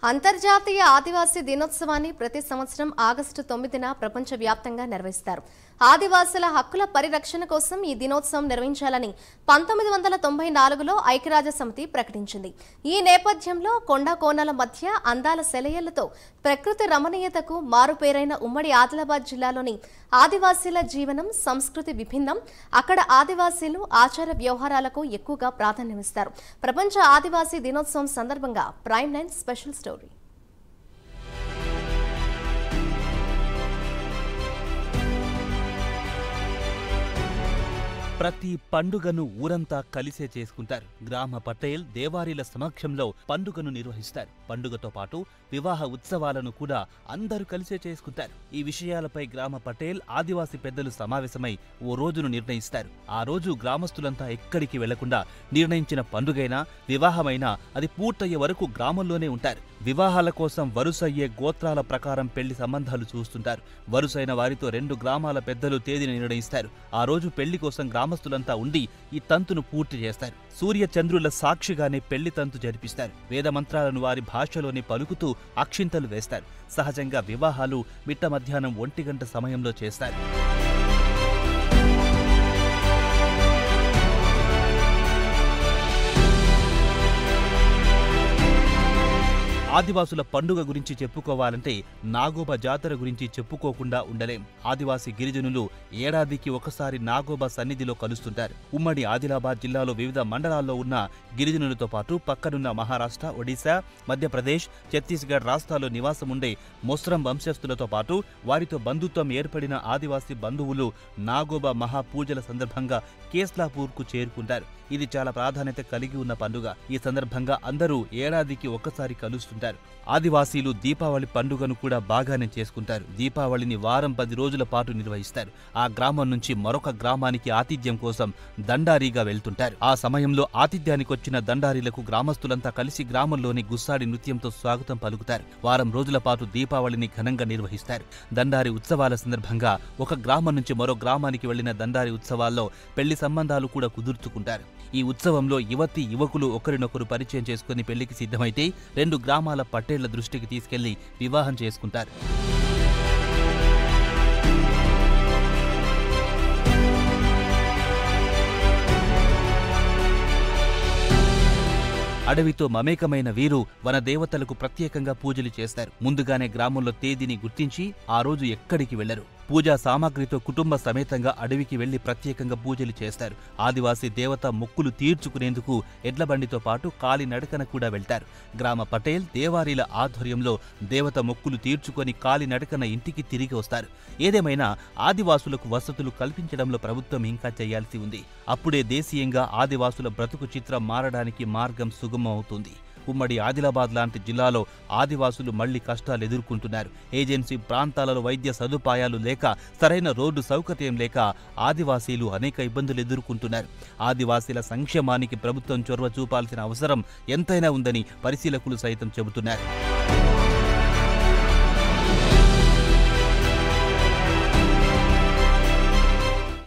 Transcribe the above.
అంతర్జాతీయ ఆదివాసీ దినోత్సవాన్ని ప్రతి సంవత్సరం ఆగస్టు 9న ప్రపంచవ్యాప్తంగా నిర్వహిస్తారు. ఆదివాసుల హక్కుల పరిరక్షణ కోసం ఈ దినోత్సవం నిర్వహించాలని 1994లో ఐక్యరాజ్యసమితి ప్రకటించింది. ఈ నేపథ్యంలో కొండ కోనల మధ్య అందాల సెలయేళ్లతో ప్రకృతి రమణీయతకు మారుపేరైన ఉమ్మడి ఆదిలాబాద్ జిల్లాలోని ఆదివాసీల జీవనం, సంస్కృతి విభిన్నం. అక్కడ ఆదివాసీలు ఆచార వ్యవహారాలకు ఎక్కువగా ప్రాధాన్యమిస్తారు. ప్రపంచ ఆదివాసీ దినోత్సవం సందర్భంగా ప్రైమ్ 9 స్పెషల్ స్టోరీ. ప్రతి పండుగను ఊరంతా కలిసే చేసుకుంటారు. గ్రామ పటేల్ దేవారీల సమక్షంలో పండుగను నిర్వహిస్తారు. పండుగతో పాటు వివాహ ఉత్సవాలను కూడా అందరూ కలిసే చేసుకుంటారు. ఈ విషయాలపై గ్రామ పటేల్ ఆదివాసీ పెద్దలు సమావేశమై ఓ రోజును నిర్ణయిస్తారు. ఆ రోజు గ్రామస్తులంతా ఎక్కడికి వెళ్లకుండా నిర్ణయించిన పండుగైనా వివాహమైనా అది పూర్తయ్యే వరకు గ్రామంలోనే ఉంటారు. వివాహాల కోసం వరుసయ్యే గోత్రాల ప్రకారం పెళ్లి సంబంధాలు చూస్తుంటారు. వరుసైన వారితో 2 గ్రామాల పెద్దలు తేదీని నిర్ణయిస్తారు. ఆ రోజు పెళ్లి కోసం గ్రామస్తులంతా ఉండి ఈ తంతును పూర్తి చేస్తారు. సూర్య చంద్రుల సాక్షిగానే పెళ్లి తంతు జరిపిస్తారు. వేదమంత్రాలను వారి భాషలోనే పలుకుతూ అక్షింతలు వేస్తారు. సహజంగా వివాహాలు మిట్ట మధ్యాహ్నం 1 గంట సమయంలో చేస్తారు. ఆదివాసుల పండుగ గురించి చెప్పుకోవాలంటే నాగోబా జాతర గురించి చెప్పుకోకుండా ఉండలేం. ఆదివాసీ గిరిజనులు ఏడాదికి ఒకసారి నాగోబా సన్నిధిలో కలుస్తుంటారు. ఉమ్మడి ఆదిలాబాద్ జిల్లాలో వివిధ మండలాల్లో ఉన్న గిరిజనులతో పాటు పక్కనున్న మహారాష్ట్ర, ఒడిశా, మధ్యప్రదేశ్, ఛత్తీస్గఢ్ రాష్ట్రాల్లో నివాసముండే మొస్రం వంశస్థులతో పాటు వారితో బంధుత్వం ఏర్పడిన ఆదివాసీ బంధువులు నాగోబా మహాపూజల సందర్భంగా కేస్లాపూర్కు చేరుకుంటారు. ఇది చాలా ప్రాధాన్యత కలిగి ఉన్న పండుగ. ఈ సందర్భంగా అందరూ ఏడాదికి ఒక్కసారి కలుస్తుంటారు. ఆదివాసీలు దీపావళి పండుగను కూడా బాగానే చేసుకుంటారు. దీపావళిని వారం 10 రోజుల పాటు నిర్వహిస్తారు. ఆ గ్రామం నుంచి మరొక గ్రామానికి ఆతిథ్యం కోసం దండారీగా వెళ్తుంటారు. ఆ సమయంలో ఆతిథ్యానికి వచ్చిన దండారీలకు గ్రామస్తులంతా కలిసి గ్రామంలోని గుస్సాడి నృత్యంతో స్వాగతం పలుకుతారు. వారం రోజుల పాటు దీపావళిని ఘనంగా నిర్వహిస్తారు. దండారి ఉత్సవాల సందర్భంగా ఒక గ్రామం నుంచి మరో గ్రామానికి వెళ్లిన దండారి ఉత్సవాల్లో పెళ్లి సంబంధాలు కూడా కుదుర్చుకుంటారు. ఈ ఉత్సవంలో యువతీ యువకులు ఒకరినొకరు పరిచయం చేసుకుని పెళ్లికి సిద్ధమైతే 2 గ్రామాల పటేళ్ల దృష్టికి తీసుకెళ్లి వివాహం చేసుకుంటారు. అడవితో మమేకమైన వీరు వనదేవతలకు ప్రత్యేకంగా పూజలు చేస్తారు. ముందుగానే గ్రామంలో తేదీని గుర్తించి ఆ రోజు ఎక్కడికి వెళ్లరు. పూజా సామాగ్రితో కుటుంబ సమేతంగా అడవికి వెళ్లి ప్రత్యేకంగా పూజలు చేస్తారు. ఆదివాసీ దేవత మొక్కులు తీర్చుకునేందుకు ఎడ్లబండితో పాటు కాలినడకన కూడా వెళ్తారు. గ్రామ పటేల్ దేవారీల ఆధ్వర్యంలో దేవత మొక్కులు తీర్చుకొని కాలినడకన ఇంటికి తిరిగి వస్తారు. ఏదేమైనా ఆదివాసులకు వసతులు కల్పించడంలో ప్రభుత్వం ఇంకా చేయాల్సి ఉంది. అప్పుడే దేశీయంగా ఆదివాసుల బ్రతుకు చిత్రం మారడానికి మార్గం సుగమం అవుతుంది. ఉమ్మడి ఆదిలాబాద్ లాంటి జిల్లాలో ఆదివాసులు మళ్లీ కష్టాలు ఎదుర్కొంటున్నారు. ఏజెన్సీ ప్రాంతాలలో వైద్య సదుపాయాలు లేక, సరైన రోడ్డు సౌకర్యం లేక ఆదివాసీలు అనేక ఇబ్బందులు ఎదుర్కొంటున్నారు. ఆదివాసీల సంక్షేమానికి ప్రభుత్వం చొరవ చూపాల్సిన అవసరం ఎంతైనా ఉందని పరిశీలకులు సైతం చెబుతున్నారు.